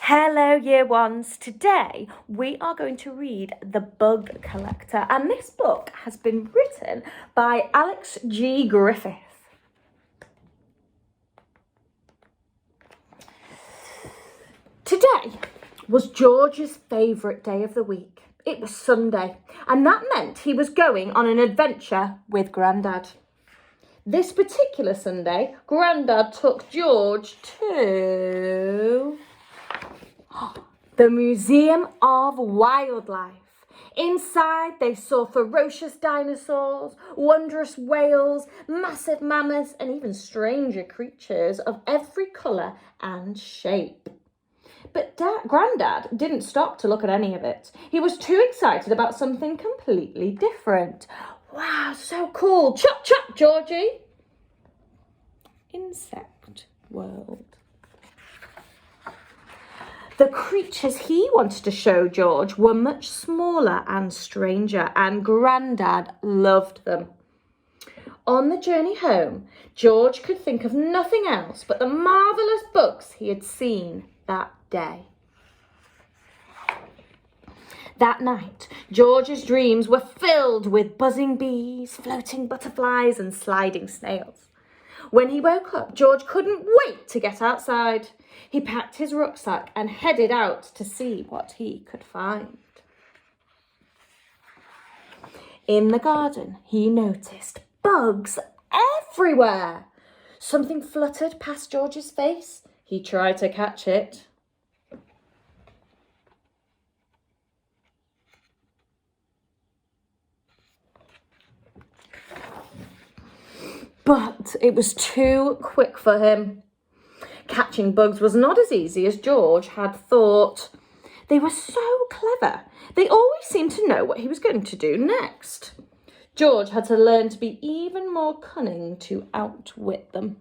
Hello Year Ones. Today we are going to read The Bug Collector, and this book has been written by Alex G. Griffiths. Today was George's favourite day of the week. It was Sunday, and that meant he was going on an adventure with Grandad. This particular Sunday, Grandad took George to the Museum of Wildlife. Inside, they saw ferocious dinosaurs, wondrous whales, massive mammoths, and even stranger creatures of every colour and shape. But Grandad didn't stop to look at any of it. He was too excited about something completely different. Wow, so cool. Chop, chop, Georgie. Insect world. The creatures he wanted to show George were much smaller and stranger, and Grandad loved them. On the journey home, George could think of nothing else but the marvellous bugs he had seen that day. That night, George's dreams were filled with buzzing bees, floating butterflies, and sliding snails. When he woke up, George couldn't wait to get outside. He packed his rucksack and headed out to see what he could find. In the garden, he noticed bugs everywhere. Something fluttered past George's face. He tried to catch it. But it was too quick for him. Catching bugs was not as easy as George had thought. They were so clever. They always seemed to know what he was going to do next. George had to learn to be even more cunning to outwit them.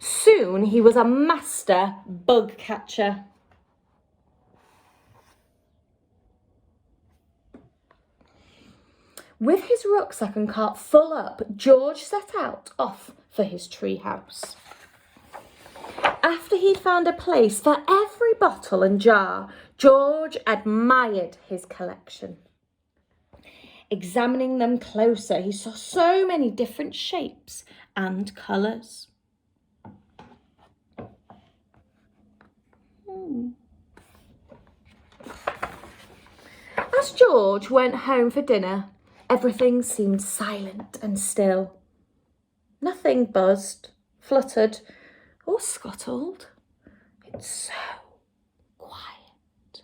Soon he was a master bug catcher. With his rucksack and cart full up, George set out off for his tree house. After he'd found a place for every bottle and jar, George admired his collection. Examining them closer, he saw so many different shapes and colours. As George went home for dinner, everything seemed silent and still. Nothing buzzed, fluttered, or scuttled. It's so quiet.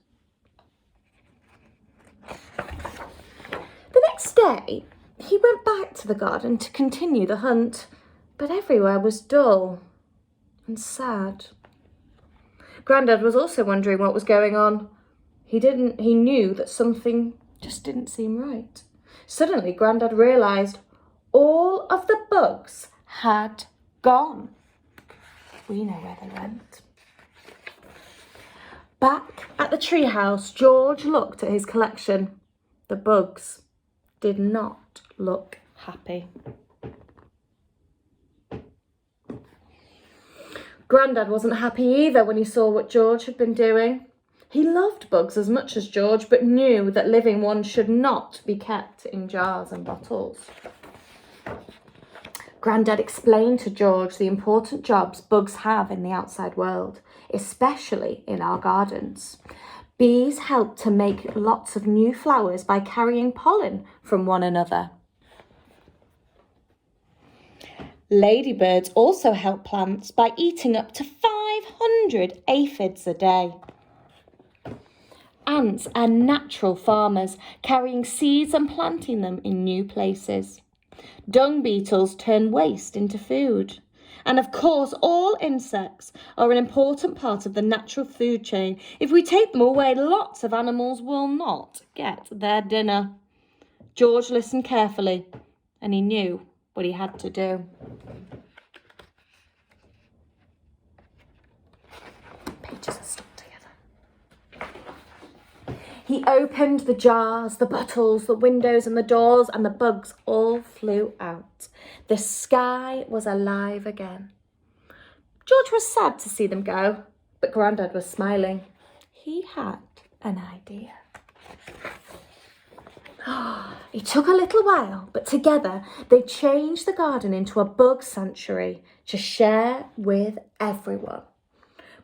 The next day, he went back to the garden to continue the hunt, but everywhere was dull and sad. Grandad was also wondering what was going on. He knew that something just didn't seem right. Suddenly, Grandad realised all of the bugs had gone. We know where they went. Back at the treehouse, George looked at his collection. The bugs did not look happy. Grandad wasn't happy either when he saw what George had been doing. He loved bugs as much as George, but knew that living ones should not be kept in jars and bottles. Grandad explained to George the important jobs bugs have in the outside world, especially in our gardens. Bees help to make lots of new flowers by carrying pollen from one another. Ladybirds also help plants by eating up to 500 aphids a day. Ants are natural farmers, carrying seeds and planting them in new places. Dung beetles turn waste into food. And of course, all insects are an important part of the natural food chain. If we take them away, lots of animals will not get their dinner. George listened carefully, and he knew what he had to do. Pages are stuck together. He opened the jars, the bottles, the windows and the doors, and the bugs all flew out. The sky was alive again. George was sad to see them go, but Grandad was smiling. He had an idea. It took a little while, but together they changed the garden into a bug sanctuary to share with everyone.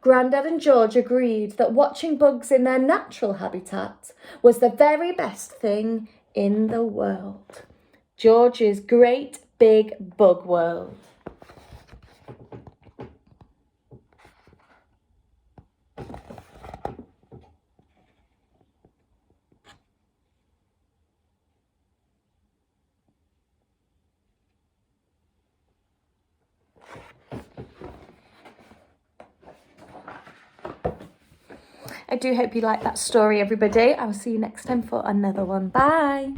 Grandad and George agreed that watching bugs in their natural habitat was the very best thing in the world. George's great big bug world. I do hope you liked that story, everybody. I'll see you next time for another one. Bye.